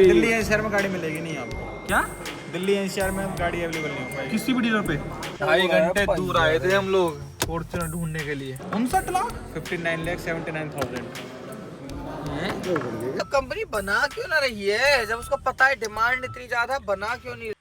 Delhi NCR में गाड़ी मिलेगी नहीं आपको। क्या? दिल्ली एनसीआर में गाड़ी अवेलेबल नहीं हो पाएगी किसी भी डीलर पे 2.5 घंटे दूर आए थे हम लोग फॉर्च्यूनर ढूंढने के लिए। 59,79,000। तो कंपनी बना क्यों ना रही है जब उसको पता है डिमांड इतनी ज्यादा, बना क्यों नहीं?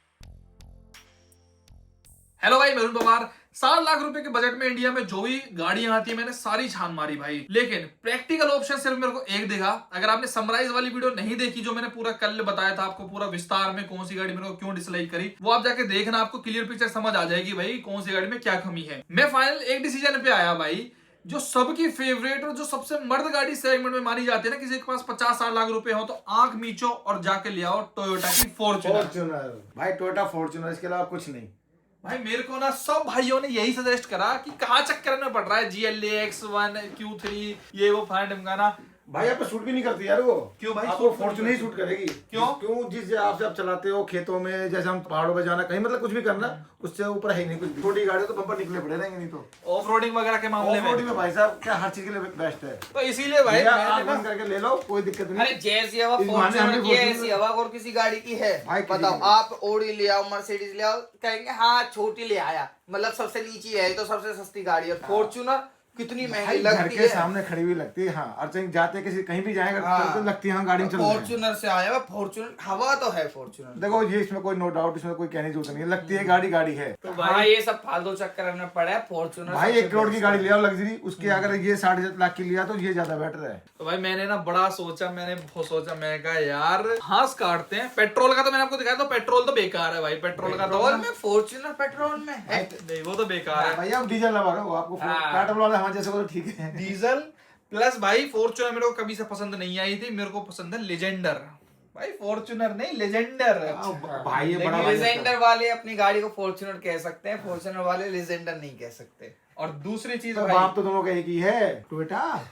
हेलो भाई, मेहुल पवार। 7 लाख रुपए के बजट में इंडिया में जो भी गाड़ियां आती है मैंने सारी छान मारी भाई, लेकिन प्रैक्टिकल ऑप्शन सिर्फ मेरे को एक दिखा। अगर आपने समराइज वाली वीडियो नहीं देखी जो मैंने पूरा कल बताया था आपको पूरा विस्तार में कौन सी गाड़ी मेरे को क्यों डिसलाइक करी, वो आप जाके देखना, आपको क्लियर पिक्चर समझ आ जाएगी भाई कौन सी गाड़ी में क्या कमी है। मैं फाइनल एक डिसीजन पे आया भाई, जो सबकी फेवरेट और जो सबसे मर्द गाड़ी सेगमेंट में मानी जाती है ना, किसी के पास 50-60 लाख रुपए हो तो आंख मीचो और जाके ले आओ टोयोटा की फॉर्च्यूनर। भाई टोयोटा फॉर्च्यूनर, इसके अलावा कुछ नहीं। भाई मेरे को ना सब भाइयों ने यही सजेस्ट करा कि कहाँ चक्कर में पड़ रहा है GLA X1 Q3 ये वो फाइंड ना। भाई आप सूट भी नहीं करती यार वो। क्यों भाई? आपको फॉर्च्यूनर ही सूट करेगी। क्यों? जिस हिसाब से आप चलाते हो खेतों में, जैसे हम पहाड़ों पे जाना, कहीं मतलब कुछ भी करना, उससे ऊपर है ही नहीं कुछ। छोटी गाड़ी तो बम्पर निकले पड़े रहेंगे, नहीं तो ऑफ रोडिंग वगैरह के मामले में में भाई साहब क्या हर चीज के लिए बेस्ट है। तो इसीलिए भाई आप बंद करके ले लो, कोई दिक्कत नहीं। अरे जैसी हवा इस बहाने फॉर्च्यूनर हमने की है फॉर्च्यूनर- ऐसी हवा और किसी गाड़ी की है? भाई किसी बताओ, की आप ओडी ले आओ, मर्सिडीज ले आओ, कहेंगे हाँ छोटी ले आया, मतलब सबसे नीची है तो सबसे सस्ती गाड़ी है। फॉर्च्यूनर कितनी महंगी भाई घर लगती के है। सामने खड़ी हुई लगती है। हाँ, और कहीं जाते किसी कहीं भी जाएगा हाँ। तो लगती है हाँ गाड़ी में चल रहे हैं। फॉर्च्यूनर से आया हुआ, फॉर्च्यूनर हवा तो है फॉर्च्यूनर। देखो ये इसमें कोई नो डाउट, इसमें कोई कहने की जरूरत नहीं है, लगती है गाड़ी है। तो भाई ये सब फालतू चक्कर में पड़ा है। फॉर्च्यूनर भाई 1 करोड़ की गाड़ी ले आओ लग्जरी, उसके अगर ये 60 लाख की लिया तो ये ज्यादा बेटर है। तो भाई मैंने ना बड़ा सोचा, मैंने बहुत सोचा, मैं कहा यार हाथ काटते हैं। पेट्रोल का तो मैंने आपको दिखाया था, पेट्रोल तो बेकार है भाई। पेट्रोल का तो में फॉर्च्यूनर पेट्रोल में है नहीं, वो तो बेकार है। भाई आप डीजल लगा रहे हो, आपको पेट्रोल वाला हमारे जैसे को तो ठीक है। डीजल प्लस भाई फॉर्च्यूनर मेरे को कभी से पसंद नहीं आई थी। मेरे को पसंद है लेजेंडर भाई, फॉर्च्यूनर नहीं लेजेंडर। भाई ये बड़ा लेजेंडर वाले अपनी गाड़ी को फॉर्च्यूनर कह सकते हैं, फॉर्च्यूनर वाले लेजेंडर नहीं कह सकते। और दूसरी चीज तो भाई, बाप तो दोनों का एक ही है, टोयोटा।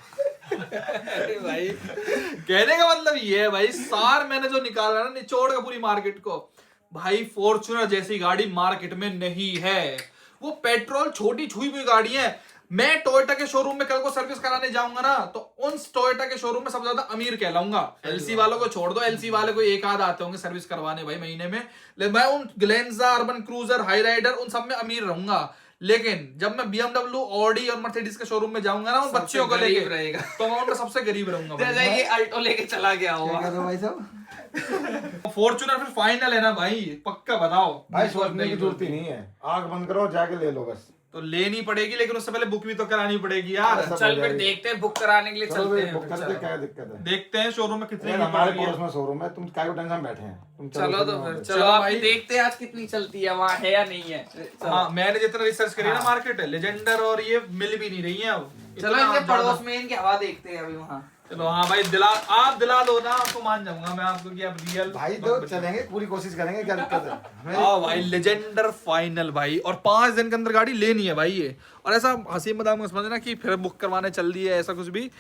अरे भाई कहने का मतलब ये है भाई, सार मैंने जो निकाला ना निचोड़ का पूरी मार्केट को, भाई फॉर्च्यूनर जैसी गाड़ी मार्केट में नहीं है। वो पेट्रोल छोटी छुई हुई गाड़ी है। मैं टोयोटा के शोरूम में कल को सर्विस कराने जाऊंगा ना, तो उन टोयोटा के शोरूम में सबसे ज्यादा अमीर कहलाऊंगा। एलसी वालों को छोड़ दो, एलसी वाले को एक आध आते होंगे सर्विस करवाने भाई महीने में, लेकिन मैं उन Glanza, Urban Cruiser, Hyryder, उन सब में अमीर रहूंगा। लेकिन जब मैं BMW, ऑडी और मर्सिडीज के शोरूम में जाऊंगा ना, उन बच्चों को लेके रहेगा, तो मैं उनमें सबसे गरीब रहूंगा। जैसे कि अल्टो लेके चला गया होगा भाई साहब फॉर्च्यूनर फिर फाइनल है ना भाई, पक्का बताओ। भाई सोचने की जरूरत ही नहीं है, आंख बंद करो जाके ले लो बस। तो लेनी पड़ेगी, लेकिन उससे पहले बुक भी तो करानी पड़ेगी यार। सब चल हो फिर जाएगी। देखते हैं, बुक कराने के लिए चलो चलते भाई, हैं। बुक करते क्या दिक्कत है। देखते हैं शोरूम में कितनी यार की हमारे पड़ रही है। पड़ोस में शोरूम है, तुम क्या टेंशन बैठे हैं, तुम चलो तो फिर चलो चलो आप भाई। देखते हैं आज कितनी चलती है, वहाँ है या नहीं है। हाँ, मैंने जितना रिसर्च करी ना मार्केट है, लेजेंडर और ये मिल भी नहीं रही है अब। चलो इतना इनके ज्यादा- पड़ोस में इनकी हवा देखते हैं अभी वहाँ। चलो हाँ भाई, आप दिला दो ना, आपको मान जाऊंगा मैं आपको कि आप रियल भाई तो चलेंगे, पूरी कोशिश करेंगे, क्या दिक्कत है। हाँ भाई, लेजेंडर फाइनल भाई, और 5 दिन के अंदर गाड़ी लेनी है भाई ये। और ऐसा हंसी मजाक में समझना कि फिर बुक करवाने चल दी है, ऐसा कुछ भी।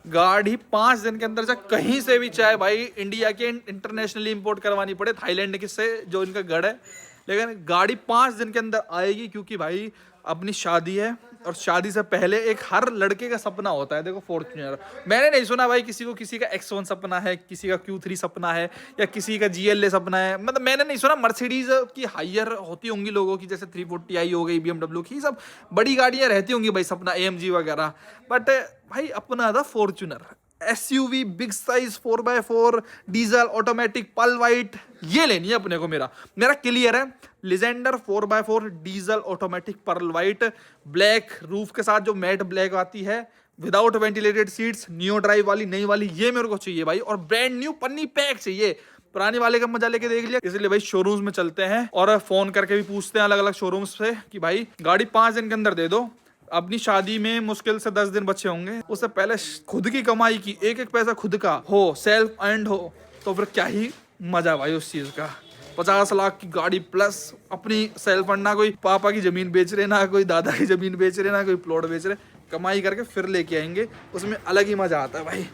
गाड़ी 5 दिन के अंदर चाहे कहीं से भी, चाहे भाई इंडिया के इंटरनेशनली इंपोर्ट करवानी पड़े, थाईलैंड के से जो इनका गढ़ है, लेकिन गाड़ी 5 दिन के अंदर आएगी। क्योंकि भाई अपनी शादी है, और शादी से पहले एक हर लड़के का सपना होता है। देखो फॉर्च्यूनर मैंने नहीं सुना भाई किसी को, किसी का X1 सपना है, किसी का Q3 सपना है, या किसी का GLA सपना है। मतलब मैंने नहीं सुना। मर्सिडीज की हायर होती होंगी लोगों की, जैसे 340i हो गई, BMW की, सब बड़ी गाड़ियां रहती होंगी भाई सपना, AMG वगैरह। बट भाई अपना था Fortuner, SUV big size 4x4 diesel automatic पल वाइट, ये लेनी है अपने को। मेरा क्लियर है, Legender 4x4 diesel automatic pearl white, black roof के साथ जो मैट ब्लैक आती है, without ventilated seats, neo drive वाली नई वाली, ये मेरे को चाहिए भाई। और ब्रांड न्यू पन्नी पैक चाहिए, पुराने वाले का मजा लेके देख लिया। इसलिए भाई शोरूम्स में चलते हैं और फोन करके भी पूछते हैं अलग अलग शोरूम्स से कि भाई गाड़ी 5 दिन के अंदर दे दो। अपनी शादी में मुश्किल से 10 दिन बचे होंगे, उससे पहले खुद की कमाई की एक एक पैसा खुद का हो, सेल्फ एंड हो, तो फिर क्या ही मजा भाई उस चीज का। 50 लाख की गाड़ी प्लस अपनी सेल्फ फंड, ना कोई पापा की जमीन बेच रहे, ना कोई दादा की जमीन बेच रहे, ना कोई प्लॉट बेच रहे, कमाई करके फिर लेके आएंगे, उसमें अलग ही मजा आता है भाई।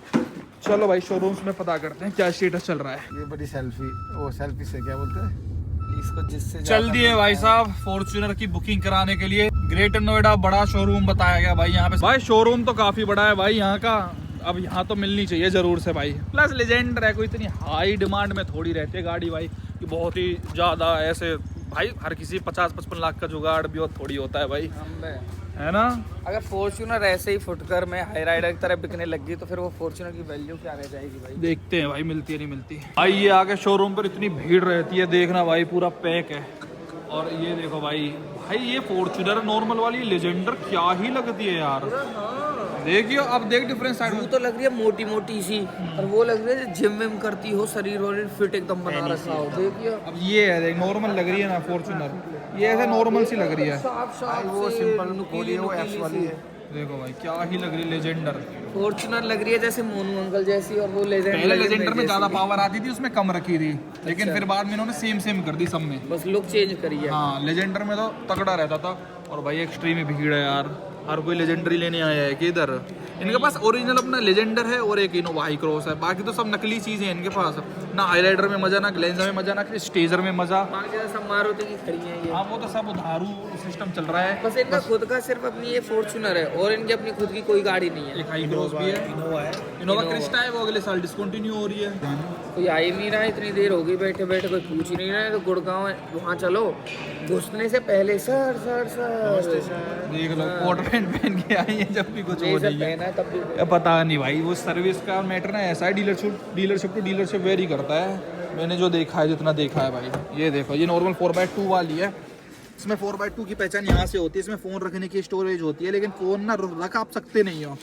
चलो भाई शोरूम्स में पता करते हैं क्या स्टेटस चल रहा है। ये बड़ी सेल्फी, वो सेल्फी से क्या बोलते हैं, इसको जिससे चल दिए भाई साहब फॉर्च्यूनर की बुकिंग कराने के लिए। ग्रेटर नोएडा बड़ा शोरूम बताया गया भाई यहाँ पे। भाई शोरूम तो काफी बड़ा है भाई यहाँ का, अब यहाँ तो मिलनी चाहिए ज़रूर से भाई। प्लस लेजेंडर है, कोई इतनी हाई डिमांड में थोड़ी रहती है गाड़ी भाई कि बहुत ही ज़्यादा ऐसे भाई हर किसी 50-55 लाख का जुगाड़ भी और थोड़ी होता है भाई, है ना। अगर फॉर्च्यूनर ऐसे ही फुटकर में हाई राइडर की तरह बिकने लगी तो फिर वो फॉर्च्यूनर की वैल्यू क्या रह जाएगी भाई। देखते हैं भाई मिलती है नहीं मिलती। भाई ये आगे शोरूम पर इतनी भीड़ रहती है, देखना भाई पूरा पैक है। और ये देखो भाई, भाई ये फॉर्च्यूनर नॉर्मल वाली लेजेंडर क्या ही लगती है यार। देखियो अब देख डिफरेंस साइड वो तो लग रही है मोटी मोटी सी, और वो लग रही है जिम विम करती हो, शरीर और फिट एकदम बना रखा हो। देखियो अब ये है देख, नॉर्मल लग रही है ना फॉर्च्यूनर, ये ऐसे नॉर्मल सी लग रही है। वो सिंपल नुकीली वो एप्स वाली है। देखो भाई क्या ही लग रही है लेजेंडर। फॉर्च्यूनर लग रही है जैसे मोनू अंकल जैसी, और वो लेजेंडर पहले लेजेंडर में ज्यादा पावर आती थी, उसमें कम रखी थी, लेकिन फिर बाद में इन्होंने सेम कर दी सब में, बस लुक चेंज करी है। हाँ लेजेंडर में तो तगड़ा रहता था। और भाई एक्सट्रीम भीड़ है यार, हर कोई लेजेंडरी लेने आया है कि इधर इनके पास ओरिजिनल अपना लेजेंडर है और एक इनोवा हाई क्रॉस है, बाकी तो सब नकली चीजें हैं इनके पास। ना हाईराइडर में मजा, ना ग्लेंजा में मजा, ना स्टेजर में मजा। बाकी सब मारुति की खड़ी है ये। हाँ वो तो सब उधारू सिस्टम चल रहा है। बस इनका खुद का सिर्फ अपनी ये फॉर्च्यूनर है और इनकी अपनी खुद की कोई गाड़ी नहीं है। एक हाई क्रॉस भी है, इनोवा क्रिस्टा है, वो अगले साल डिसकंटिन्यू हो रही है। कोई आ ही नहीं रहा, इतनी देर हो गई बैठे बैठे, कोई पूछ ही नहीं रहा है। तो गुड़गांव वहाँ चलो, घुसने से पहले सर देख लो कोट पैंट पहन के आई है, जब भी कुछ हो रही है। पहना है तब भी पता नहीं भाई, वो सर्विस का मैटर ना ऐसा है, डीलरशिप टू डीलरशिप वेरी करता है। मैंने जो देखा है, जितना देखा है भाई, ये देखो ये नॉर्मल 4x2 वाली है। इसमें 4x2 की पहचान यहाँ से होती है, इसमें फ़ोन रखने की स्टोरेज होती है, लेकिन फ़ोन ना रख आप सकते नहीं हो,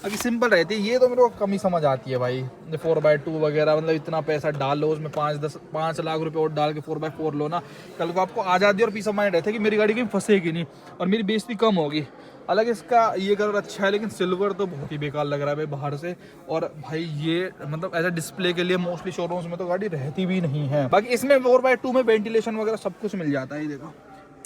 अभी सिंपल रहती है। ये तो मेरे को कम ही समझ आती है भाई, ये 4x2 वगैरह, मतलब इतना पैसा डाल लो उसमें, 5 लाख रुपए और डाल के 4x4 लो ना, कल को आपको आज़ादी और पीस ऑफ माइंड रहता है कि मेरी गाड़ी कहीं फंसेगी नहीं और मेरी बेइज्जती कम होगी। हालांकि इसका ये कलर अच्छा है, लेकिन सिल्वर तो बहुत ही बेकार लग रहा है भाई बाहर से। और भाई ये मतलब ऐसा डिस्प्ले के लिए मोस्टली शोरूम्स में तो गाड़ी रहती भी नहीं है। बाकी इसमें 4x2 में वेंटिलेशन वगैरह सब कुछ मिल जाता है। ये देखो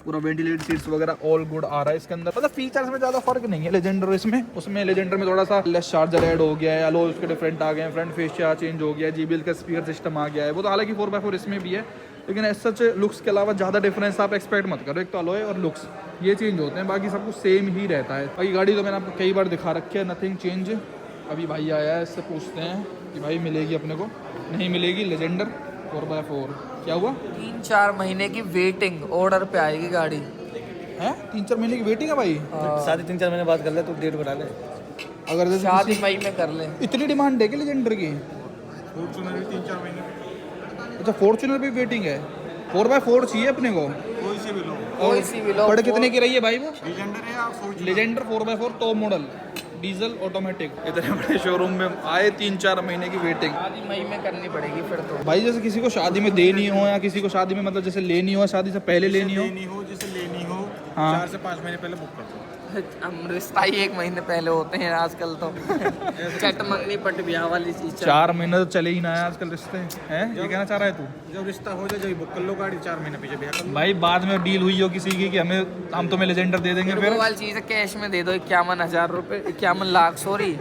पूरा वेंटिलेटेड सीट्स वगैरह ऑल गुड आ रहा है इसके अंदर। मतलब फीचर्स में ज़्यादा फर्क नहीं है लेजेंडर इसमें, उसमें लेजेंडर में थोड़ा सा लेस चार्जर ऐड हो गया है, अलो उसके डिफरेंट आ गए हैं, फ्रंट फेशिया चेंज हो गया है, JBL का स्पीकर सिस्टम आ गया है। वो तो हालांकि 4x4 इसमें भी है, लेकिन एज सच लुक्स के अलावा ज़्यादा डिफरेंस आप एक्सपेक्ट मत करो। एक तो अलॉय और लुक्स ये चेंज होते हैं, बाकी सब कुछ सेम ही रहता है। बाकी गाड़ी तो मैंने आपको कई बार दिखा रखी है, नथिंग चेंज। अभी भाई आया है, इससे पूछते हैं कि भाई मिलेगी अपने को, नहीं मिलेगी लेजेंडर 4x4। क्या हुआ? 3-4 महीने की वेटिंग, ऑर्डर पे आएगी गाड़ी है। 3-4 महीने की वेटिंग है भाई। शादी 3-4 महीने बाद कर ले, तो डेट बना ले। अगर जैसे शादी मई में कर ले। इतनी डिमांड है कि लेजेंडर की? फॉर्च्यूनर भी 3-4 महीने। अच्छा फॉर्च्यूनर भी वेटिंग है, 4x4 चाहिए अपने को, कोई सी भी लो। कोई सी भी लो। पड़ कितने की रही है भाई वो? लेजेंडर है या Fortuner? Legender 4x4 top model diesel automatic. इतने बड़े शोरूम में आए 3-4 महीने की वेटिंग। शादी मई में करनी पड़ेगी फिर तो। भाई जैसे किसी को शादी में देनी हो, या किसी को शादी में मतलब जैसे लेनी हो, शादी से पहले लेनी हो, जिसे लेनी हो, हाँ। 4 से 5 महीने पहले बुक कर दो। हम रिश्ता ही 1 महीने पहले होते हैं आजकल तो। चट मंगनी पट ब्याह वाली चीज 4 महीने तो चले ही ना है आजकल रिश्ते हैं। ये कहना चाह रहा है तू? जब रिश्ता हो जाए जब बुक कर लो गाड़ी, 4 महीने पीछे ब्याह कर लो। भाई बाद में डील हुई हो किसी की कि हम तुम्हें लेजेंडर दे देंगे, वो फिर वाली चीज है, कैश में दे दो 51,000 रुपए, 51 लाख सॉरी,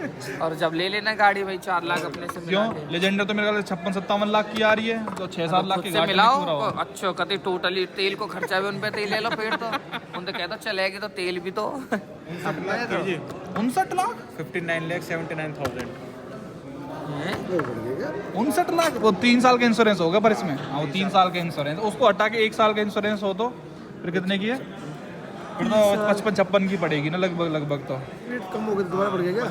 और जब ले लेना गाड़ी भाई 4 लाख अपने से मिला क्यों? लेजेंडर तो मेरे ख्याल से 56-57 लाख की आ रही है, तो 6-7 लाख की से गाड़ी मिलाओ। में पूरा होगा। अच्छा कहते टोटली तेल को खर्चा भी उन पे तेल ले लो फिर तो उन तो कहता चलेगी तो तेल भी तो 59 लाख कीजिए। 59 लाख 59,79,000। 59 लाख वो 3 साल का इंश्योरेंस होगा पर इसमें। हाँ वो 3 साल का इंश्योरेंस, उसको हटा के 1 साल का इंश्योरेंस हो तो फिर कितने की है? फिर तो 55-56 की पड़ेगी ना लगभग तो। कम हो गया, दोबारा बढ़ गया क्या?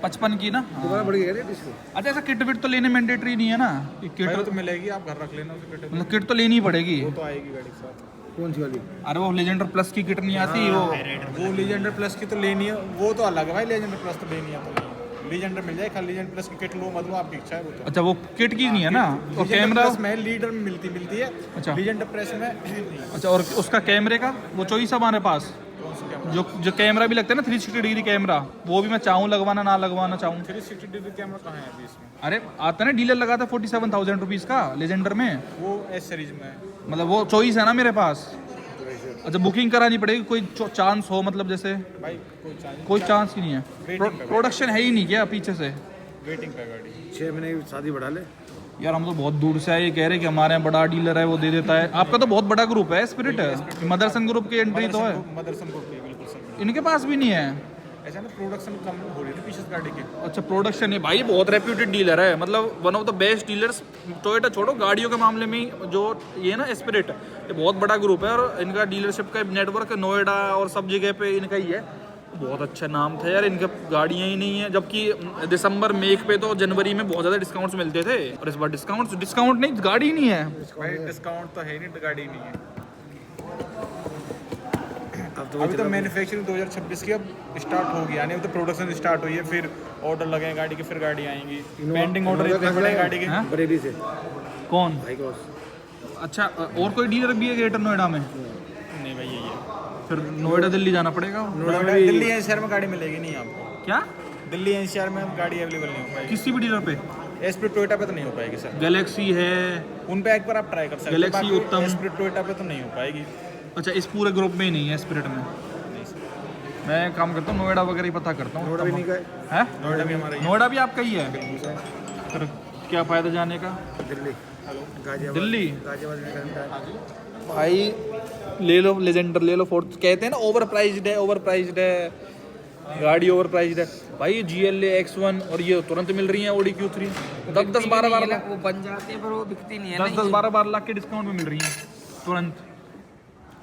55 की ना? दोबारा बढ़ गया रेट इसको? अच्छा ऐसा किट विट तो लेने मैंडेटरी नहीं है ना? किट भाई वो तो मिलेगी, आप घर रख लेना उसे। मतलब किट तो लेनी ही पड़ेगी। वो तो आएगी गाड़ी के साथ। कौन सी वाली? अरे वो लेजेंडर प्लस की किट नहीं आती वो लेजेंडर प्लस की तो लेनी है, वो तो अलग है भाई। लेजेंडर प्लस तो लेनी है तो लेजेंडर मिल जाए, खाली लेजेंडर प्लस की किट लो मत लो, आपकी इच्छा है वो तो। अच्छा वो किट की नहीं है ना? और कैमरा में लीडर में मिलती है। अच्छा। लेजेंडर प्रेस में नहीं। अच्छा और उसका कैमरे का वो चॉइस है हमारे पास, जो कैमरा भी लगता है ना 360 डिग्री कैमरा, वो भी मैं चाहूँ लगवाना ना लगवाना चाहूँ। 360 डिग्री कैमरा कहाँ है अभी इसमें? अरे आता है ना डीलर लगाता है 47,000 रुपीज़ का लेजेंडर में, वो एस सीरीज में है। मतलब वो चॉइस है ना मेरे पास। अच्छा बुकिंग करानी पड़ेगी, कोई चांस हो मतलब जैसे? भाई कोई चांस ही नहीं है, प्रोडक्शन है ही नहीं क्या पीछे से? वेटिंग पे गाड़ी। 6 महीने की शादी बढ़ा ले यार। हम तो बहुत दूर से आए, ये कह रहे कि हमारे यहाँ बड़ा डीलर है वो दे देता है। आपका तो बहुत बड़ा ग्रुप है स्पिरिट, मदरसन ग्रुप की एंट्री तो है, मदरसन ग्रुप की बिल्कुल सही। इनके पास भी नहीं है। ऐसा ना प्रोडक्शन कम हो रही है ना पीछे से गाड़ी के। अच्छा प्रोडक्शन है भाई, बहुत रेप्यूटेड डीलर है, मतलब one of the best dealers. Toyota छोड़ो, गाड़ियों के मामले में जो ये है ना एस्पिरिट, ये बहुत बड़ा ग्रुप है और इनका डीलरशिप का नेटवर्क नोएडा और सब जगह पे इनका ही है। बहुत अच्छा नाम था यार, इनके गाड़ियाँ ही नहीं है, जबकि दिसंबर मेक पे तो जनवरी में बहुत ज़्यादा डिस्काउंट्स मिलते थे, और इस बार डिस्काउंट नहीं, गाड़ी ही नहीं है भाई डिस्काउंट तो है नहीं, गाड़ी नहीं है। अभी तो मैन्युफैक्चरिंग 2026 की अब स्टार्ट होगी, यानी अब तो प्रोडक्शन स्टार्ट हुई है, फिर ऑर्डर लगेंगे गाड़ी के, फिर गाड़ी आएंगी। पेंडिंग ऑर्डर इतने बड़े हैं गाड़ी के। हाँ? बरेली से कौन? भाई को अच्छा, और कोई डीलर भी है ग्रेटर नोएडा में? नहीं भाई यही है। फिर नोएडा दिल्ली जाना पड़ेगा। दिल्ली एनसीआर में गाड़ी मिलेगी नहीं आपको। क्या? दिल्ली एनसीआर में गाड़ी अवेलेबल नहीं हो पाएगी किसी भी डीलर पे? एस्पिरिट टोयोटा पे तो नहीं हो पाएगी सर। गैलेक्सी है, उन पे एक बार आप ट्राई कर सकते Galaxy, बाकी उत्तम। एस्पिरिट टोयोटा पे तो नहीं हो पाएगी। अच्छा इस पूरे ग्रुप में ही नहीं है स्पिरिट में? मैं काम करता हूँ नोएडा वगैरह ही पता करता हूँ। नोएडा भी नहीं गए, है? नोएडा भी हमारा ही है। नोएडा भी आपका ही है? फिर क्या फायदा जाने का? दिल्ली गाजियाबाद, दिल्ली गाजियाबाद में भाई ले लो, लेजेंडर ले लो, फोर्थ कहते हैं ना ओवर प्राइज्ड है, गाड़ी ओवर प्राइज्ड है भाई। GLA X1 और ये तुरंत मिल रही है Audi Q3 10-12 लाख, वो बन जाती है पर वो बिकती नहीं है। 10-12 लाख के डिस्काउंट में मिल रही है तुरंत।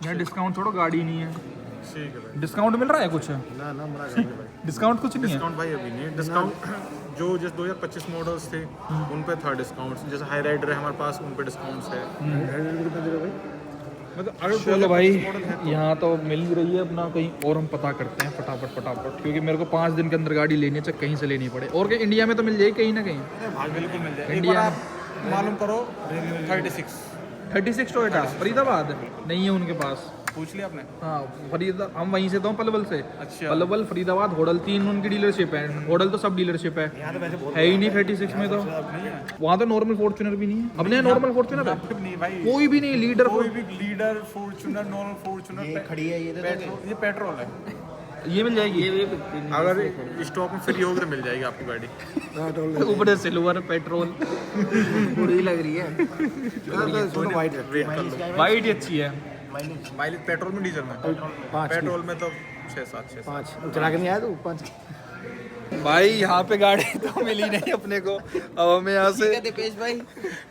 यार डिस्काउंट छोड़ो, गाड़ी नहीं है, ठीक है भाई। डिस्काउंट मिल रहा है कुछ? ना मना कर भाई। डिस्काउंट कुछ नहीं है। डिस्काउंट भाई अभी नहीं है। डिस्काउंट जो जैसे 2025 मॉडल्स थे उन पे था डिस्काउंट, जैसे हाई राइडर है हमारे पास, उन पे डिस्काउंट्स है। मतलब अगर चलो भाई, यहाँ तो मिल ही रही है अपना, कहीं और हम पता करते हैं फटाफट, क्योंकि मेरे को 5 दिन के अंदर गाड़ी लेनी है, चाहे कहीं से लेनी पड़े। और कहीं इंडिया में तो मिल जाएगी कहीं ना कहीं। भाई बिल्कुल मिल जाएगा। एक इंडिया बार आप मालूम करो 36 टोयोटा फरीदाबाद नहीं है उनके पास। पूछ लिया आपने? हाँ फरीदाबाद, हम वहीं से तो पलवल से। अच्छा। पलवल, फरीदाबाद, होडल 3 उनकी डीलरशिप है। होडल तो सब डीलरशिप है, यहाँ तो वैसे बहुत है ही नहीं 36 में तो। नहीं है। वहाँ तो नॉर्मल फॉर्च्यूनर भी नहीं है। अपने यहाँ नॉर्मल फॉर्च्यूनर है नहीं भाई, कोई भी नहीं, लीडर कोई भी लीडर फॉर्च्यूनर नॉर्मल फॉर्च्यूनर खड़ी है ये, ये पेट्रोल है। ये मिल जाएगी। अगर स्टॉक में फ्री होगी तो मिल जाएगी आपको गाड़ी। ऊपर सिल्वर पेट्रोल बुरी लग रही है। वाइट वेट कर लो। वाइट ही अच्छी है। माइलेज पेट्रोल में डीजल में? 5 पेट्रोल में तो 6-7 चला के नहीं आया तू 5। भाई यहाँ पे गाड़ी तो मिली नहीं अपने को, अब हमें यहाँ से दीपेश भाई,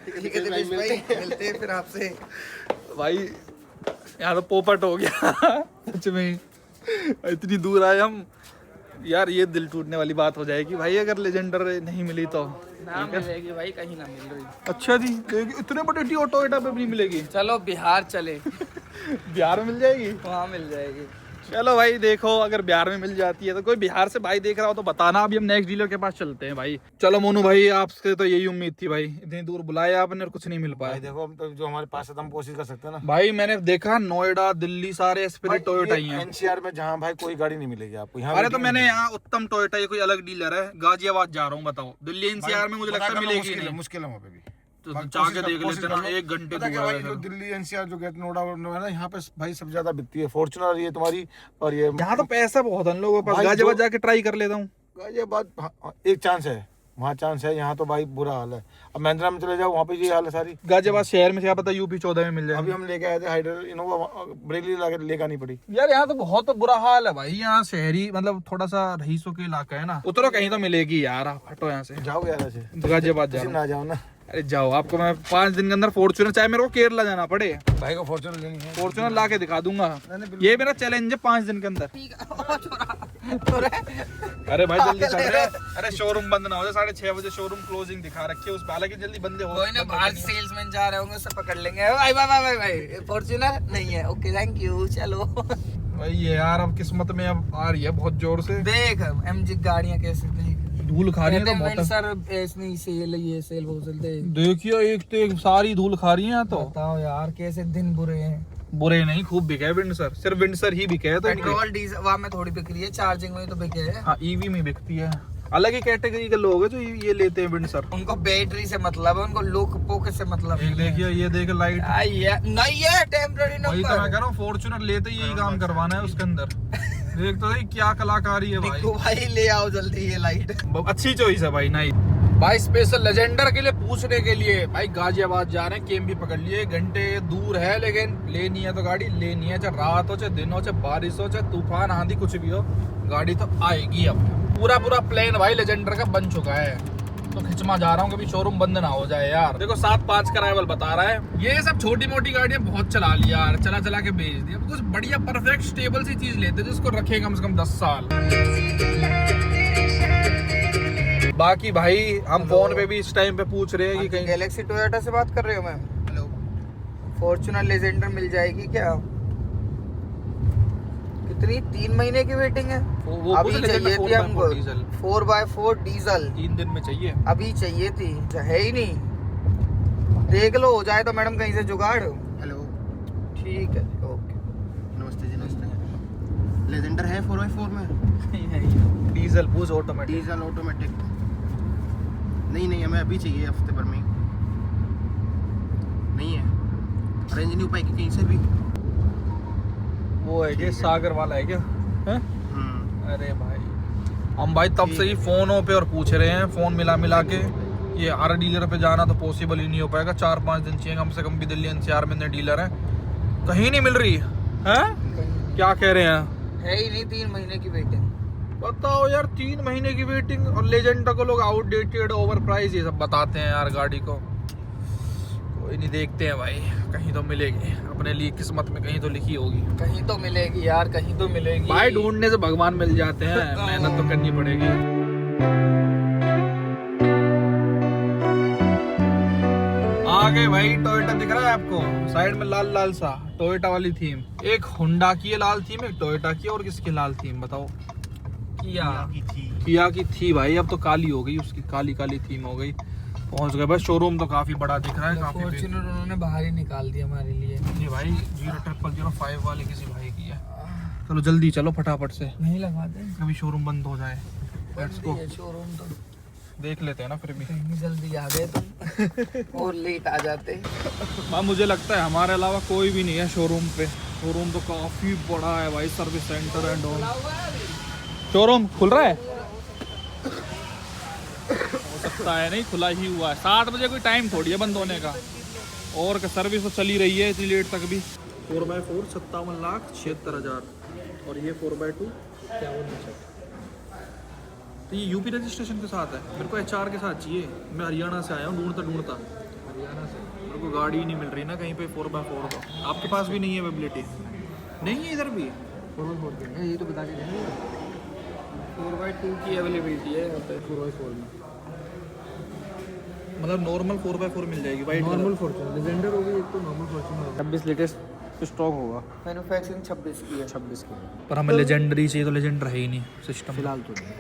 ठीक है दीपेश भाई, मिलते हैं फिर आपसे। भाई यहाँ तो पोपट हो गया सच में ही। इतनी दूर आए हम यार, ये दिल टूटने वाली बात हो जाएगी भाई अगर लेजेंडर नहीं मिली तो। ना मिलेगी भाई, कहीं ना मिल रही। अच्छा जी, इतने बड़े टोयोटा पे भी नहीं मिलेगी? चलो बिहार चले, बिहार में मिल जाएगी? वहाँ मिल जाएगी। चलो भाई देखो, अगर बिहार में मिल जाती है तो कोई बिहार से भाई देख रहा हो तो बताना। अभी हम नेक्स्ट डीलर के पास चलते हैं भाई। चलो मोनू भाई, आपसे तो यही उम्मीद थी भाई, इतनी दूर बुलाया आपने और कुछ नहीं मिल पाया। भाई देखो हम तो जो हमारे पास है तो हम कोशिश कर सकते हैं ना भाई मैंने देखा नोएडा, दिल्ली, सारे एस्पिरिट टोयोटा ही हैं। एनसीआर में जहाँ भाई कोई गाड़ी नहीं मिलेगी आपको यहाँ। अरे तो मैंने यहाँ उत्तम टोयोटा, ये कोई अलग डीलर है, गाजियाबाद जा रहा हूँ, बताओ दिल्ली एनसीआर में मुझे लगता है मिलेगी नहीं। मुश्किल है वहाँ पे भी, तो जाके देख लेते ना, 1 घंटे पता क्या दूर भाई, है जो दिल्ली एनसीआर जो गेट नोएडा है ना, यहाँ पे भाई सबसे ज्यादा बिकती है फॉर्च्यूनर ये तुम्हारी, और ये यहाँ तो पैसा बहुत है इन लोगों के पास। भाई गाजियाबाद जो- जाके ट्राई कर लेता हूँ। गाजियाबाद एक चांस है, वहाँ चांस है, यहाँ तो भाई बुरा हाल है। अब महिंद्रा में चले जाओ, वहाँ पे ये हाल है सारी। गाजियाबाद शहर में क्या पता यूपी 14 में मिल जाए। अभी हम लेके आए थे हाइडर इनोवा, बरेली लेकर आनी पड़ी। यार यहाँ तो बहुत बुरा हाल है भाई, यहाँ शहरी मतलब थोड़ा सा रईसों के इलाका है ना। उतरो कहीं तो मिलेगी यार, आप हटो यहाँ से। जाओ यार ऐसे, गाजियाबाद जाओ ना जाओ ना। अरे जाओ, आपको मैं 5 दिन के अंदर फॉर्च्यूनर, चाहे मेरे को केरला जाना पड़े, भाई को फॉर्च्यूनर लेनी है, फॉर्च्यूनर ला के दिखा दूंगा। ये मेरा चैलेंज है 5 दिन के अंदर। अरे भाई जल्दी चल रहे। अरे शोरूम बंद ना हो जाए, 6:30 बजे शोरूम क्लोजिंग दिखा रखी है उस पे, हालांकि जल्दी बंद हो। कोई ना, बाहर सेल्समैन जा रहे होंगे, उससे पकड़ लेंगे। भाई भाई भाई भाई, फॉर्च्यूनर नहीं है, ओके थैंक यू, चलो। भाई ये यार अब किस्मत में अब आ रही है बहुत जोर से। देख एमजी गाड़ियाँ कैसे, देख धूल खा रही है तो बहुत। सर नहीं सेल, ये सेल वो सेल, देख देखियो एक तो एक सारी धूल खा रही है। तो बताओ यार कैसे दिन बुरे हैं। बुरे नहीं, खूब बिके है विंडसर, सिर्फ विंडसर ही बिके है। तो पेट्रोल डीजल वहाँ में थोड़ी बिक रही है, चार्जिंग में तो बिके है। हाँ ईवी में बिकती है। अलग ही कैटेगरी के लोग हैं जो ये लेते हैं विंडसर। उनको बैटरी से मतलब है, उनको लुक पोक से मतलब एक देखिए, ये देखे लाइट, नहीं है टेम्पररी वही तो मैं नंबर। कह रहा हूँ, फॉर्च्यूनर लेते ही यही काम करवाना है उसके अंदर। देख तो सही क्या कलाकारी है भाई। भाई ले आओ जल्दी ये लाइट। अच्छी चॉइस है भाई, नाइस। भाई स्पेशल लेजेंडर के लिए पूछने के लिए भाई गाजियाबाद जा रहे हैं, केम भी पकड़ लिए, घंटे दूर है लेकिन लेनी है तो गाड़ी लेनी है, चाहे रात हो चाहे दिन हो चाहे बारिश हो चाहे तूफान आंधी कुछ भी हो, गाड़ी तो आएगी। अब पूरा प्लान भाई लेजेंडर का बन चुका है, तो खिंचमा जा रहा हूँ कभी शोरूम बंद ना हो जाए यार। देखो 7.5 का राइवल बता रहा है। ये सब छोटी मोटी गाड़ियां बहुत चला लिया यार, चला के बेच दिया। कुछ बढ़िया परफेक्ट स्टेबल सी चीज लेते जिसको रखे कम से कम 10 साल। बाकी भाई हम फोन पे भी इस टाइम पे पूछ रहे हैं कि कहीं गैलेक्सी टोयोटा से बात कर रहे हो मैम? हेलो, फॉर्च्यूनर लेजेंडर मिल जाएगी क्या? कितनी 3 महीने की वेटिंग है? वो अभी चाहिए थी हमको 4x4 डीजल, 3 दिन में चाहिए। अभी चाहिए थी, है ही नहीं। देख लो हो जाए तो मैडम कहीं से जुगाड़। हेलो, ठीक है, ओके। नमस्ते जी, नमस्ते। लेजेंडर है 4x4 में? डीजल पूछ ऑटोमेटिक। डीजल ऑटोमेटिक नहीं, हमें अभी चाहिए, हफ्ते भर में नहीं है। अरेंज नहीं हो पाएगी कहीं से भी? वो है ये सागर वाला है क्या? है? अरे भाई हम भाई तब से ही फोनों पे और पूछ रहे हैं, फोन मिला के ये हर डीलर पे जाना तो पॉसिबल ही नहीं हो पाएगा। 4-5 दिन चाहिए कम से कम भी। दिल्ली NCR में डीलर है, कहीं नहीं मिल रही है। क्या कह रहे हैं? है ही नहीं, 3 महीने की वेटिंग। बताओ यार, 3 महीने की वेटिंग, और लेजेंडर को लोग आउटडेटेड ओवर प्राइस ये सब बताते हैं यार गाड़ी को। कोई नहीं, देखते हैं भाई, कहीं तो मिलेगी अपने लिए, किस्मत में कहीं तो लिखी होगी। कहीं तो मिलेगी यार, कहीं तो मिलेगी भाई ढूंढने से भगवान मिल जाते हैं, मेहनत तो करनी पड़ेगी। आगे भाई टोयोटा दिख रहा है आपको, साइड में लाल सा टोयोटा वाली थीम। एक होंडा की है लाल थीम, एक टोयोटा की, और किसकी लाल थीम बताओ? किया की थी भाई, अब तो काली हो गई, उसकी काली थीम हो गई। पहुंच गए भाई, शोरूम तो काफी बड़ा दिख रहा है, काफी फॉर्च्यूनर उन्होंने बाहर ही निकाल दिया हमारे लिए। ये भाई 00005 वाले किसी भाई की है। चलो जल्दी चलो फटाफट से, नहीं लगा दे, कभी शोरूम बंद हो जाए। लेट्स गो, शोरूम तो देख लेते हैं ना फिर भी। कहीं जल्दी आ गए तुम और लेट आ जाते। हाँ मुझे लगता है हमारे अलावा कोई भी नहीं है शोरूम पे। शोरूम तो काफी बड़ा है भाई, service centre and all. Showroom खुल रहा है? हो सकता है नहीं खुला ही हुआ है। 7 बजे कोई टाइम थोड़ी है बंद होने का, और सर्विस तो चली रही है इतनी लेट तक भी। 4x4 57,76,000 और ये 4x2 51,00,000। तो ये यूपी रजिस्ट्रेशन के साथ है। मेरे को HR के साथ चाहिए, मैं हरियाणा से आया हूँ ढूंढता हरियाणा से। मेरे को गाड़ी ही नहीं मिल रही ना कहीं पे 4x4 का। आपके पास भी नहीं है अवेलेबिलिटी? नहीं है इधर भी 4x4 के ये तो बता के देंगे। 4x2 की अवेलेबिलिटी है यहाँ पे 4x4 में। मतलब नॉर्मल 4x4 मिल जाएगी भाई। नॉर्मल फॉर्च्यूनर लेजेंडर होगी, एक तो नॉर्मल फॉर्च्यूनर 26 लेटेस्ट स्टॉक होगा, मैन्युफैक्चरिंग 26 की है। 26 की। पर हमें लेजेंडरी चाहिए, तो लेजेंडर है ही नहीं सिस्टम फिलहाल तो नहीं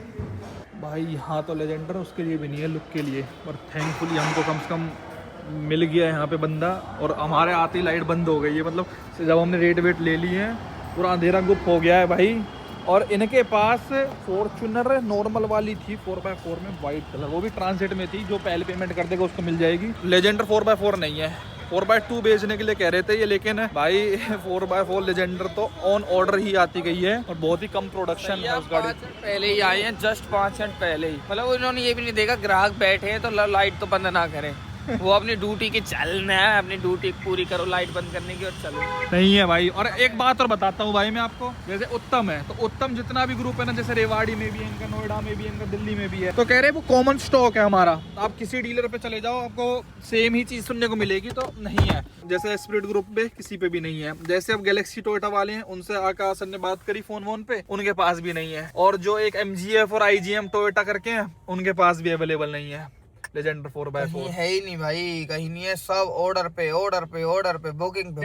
भाई। यहाँ तो लेजेंडर उसके लिए भी नहीं है, लुक के लिए। पर थैंकफुली हमको कम से कम मिल गया है यहाँ पे बंदा, और हमारे आते ही लाइट बंद हो गई है। मतलब जब हमने रेट ले लिए हैं, पूरा अंधेरा गुप हो गया है भाई। और इनके पास फॉर्च्यूनर नॉर्मल वाली थी 4x4 में वाइट कलर, वो भी ट्रांसिट में थी। जो पहले पेमेंट कर देगा उसको मिल जाएगी। लेजेंडर 4x4 नहीं है, 4x2 बेचने के लिए कह रहे थे ये, लेकिन भाई 4x4 लेजेंडर तो ऑन ऑर्डर ही आती गई है, और बहुत ही कम प्रोडक्शन है उस गाड़ी। पहले ही आए हैं, जस्ट 5 मिनट पहले ही। मतलब उन्होंने ये भी नहीं देखा ग्राहक बैठे हैं तो लाइट तो बंद ना करें। वो अपनी ड्यूटी की चलना है, अपनी ड्यूटी पूरी करो, लाइट बंद करने की और चलो। नहीं है भाई। और एक बात और बताता हूँ भाई मैं आपको, जैसे उत्तम है, तो उत्तम जितना भी ग्रुप है ना, जैसे रेवाड़ी में भी है इनका, नोएडा में भी है इनका, दिल्ली में भी है, तो कह रहे हैं वो कॉमन स्टॉक है हमारा। आप किसी डीलर पे चले जाओ, आपको सेम ही चीज सुनने को मिलेगी, तो नहीं है। जैसे स्पिरिट ग्रुप पे किसी पे भी नहीं है। जैसे अब गैलेक्सी टोयोटा वाले हैं, उनसे आकाश सर ने बात करी फोन पे, उनके पास भी नहीं है। और जो एक MGF और IGM टोयोटा करके हैं, उनके पास भी अवेलेबल नहीं है लेजेंडर 4x4। है ही नहीं भाई, कहीं नहीं है, सब ऑर्डर पे बुकिंग पे।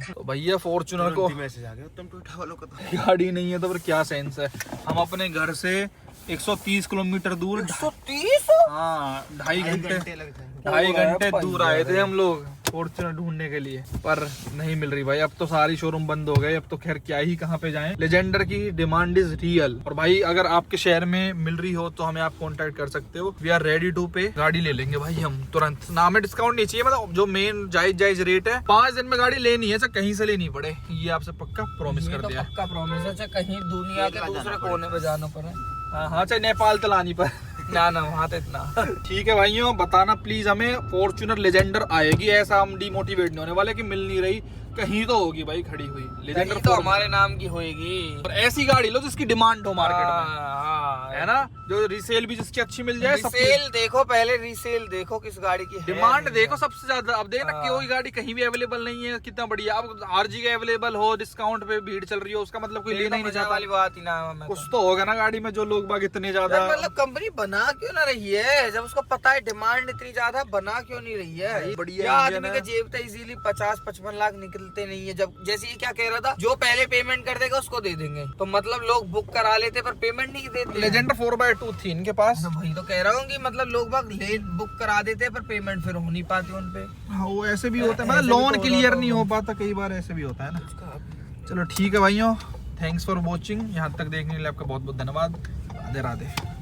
तो भैया फॉर्च्यूनर को मैसेज आ गया तुम टोयोटा वालों का तो। गाड़ी नहीं है तो फिर क्या सेंस है? हम अपने घर से 130 किलोमीटर दूर, 130 हाँ 2.5 लग घंटे दूर आए थे हम लोग फॉर्च्यूनर ढूंढने के लिए, पर नहीं मिल रही भाई। अब तो सारी शोरूम बंद हो गए, अब तो खैर क्या ही कहाँ पे जाएं। लेजेंडर की डिमांड इज रियल। और भाई अगर आपके शहर में मिल रही हो तो हमें आप कांटेक्ट कर सकते हो। वी आर रेडी टू पे। गाड़ी ले लेंगे भाई हम तुरंत। ना हमें डिस्काउंट नहीं चाहिए, मतलब जो मेन जायज रेट है। 5 दिन में गाड़ी लेनी है, चाहे कहीं से लेनी पड़े, ये आपसे पक्का प्रॉमिस कर दिया। पक्का प्रॉमिस है, चाहे कहीं दुनिया के दूसरे कोने पे जाना पड़े। हाँ, चाहे नेपाल तलानी पर। ना ना वहाँ तो इतना ठीक है भाइयों, बताना प्लीज हमें फॉर्च्यूनर लेजेंडर आएगी, ऐसा हम डिमोटिवेट नहीं होने वाले कि मिल नहीं रही, कहीं तो होगी भाई खड़ी हुई लेजेंडर तो हमारे नाम की होएगी। और ऐसी गाड़ी लो जिसकी डिमांड हो मार्केट में, हाँ, है ना, जो रीसेल भी जिसकी अच्छी मिल जाए। रीसेल देखो, पहले रीसेल देखो किस गाड़ी की है। डिमांड देखो सबसे ज्यादा। अब देखना हाँ। कोई गाड़ी कहीं भी अवेलेबल नहीं है, कितना बढ़िया। अब आरजी का अवेलेबल हो, डिस्काउंट पे भीड़ चल रही हो, उसका मतलब कोई लेना ही नहीं चाहता। वाली बात ही ना है। कुछ तो होगा ना गाड़ी में जो लोग बाग इतने ज्यादा। मतलब कंपनी बना क्यों ना रही है, जब उसको पता है डिमांड इतनी ज्यादा, बना क्यों नहीं रही है। बढ़िया क्या इंजन आदमी है। के जेब से इजीली 50-55 लाख निकलते नहीं है। जब जैसे ये क्या कह रहा था, जो पहले पेमेंट कर देगा उसको दे देंगे, तो मतलब लोग बुक करा लेते पर पेमेंट नहीं देते। लेजेंडर 4x2 थी इनके पास। तो वही तो कह रहा हूँ कि मतलब लोग बाग ले बुक करा देते पर पेमेंट फिर हो नहीं पाती उन पे। हाँ, वो ऐसे भी होता है, ऐसे मतलब भी लोन तो क्लियर होता नहीं है। हो पाता, कई बार ऐसे भी होता है ना। चलो ठीक है भाइयों, थैंक्स फॉर वॉचिंग। यहाँ तक देखने के लिए आपका बहुत बहुत धन्यवाद। राधे राधे।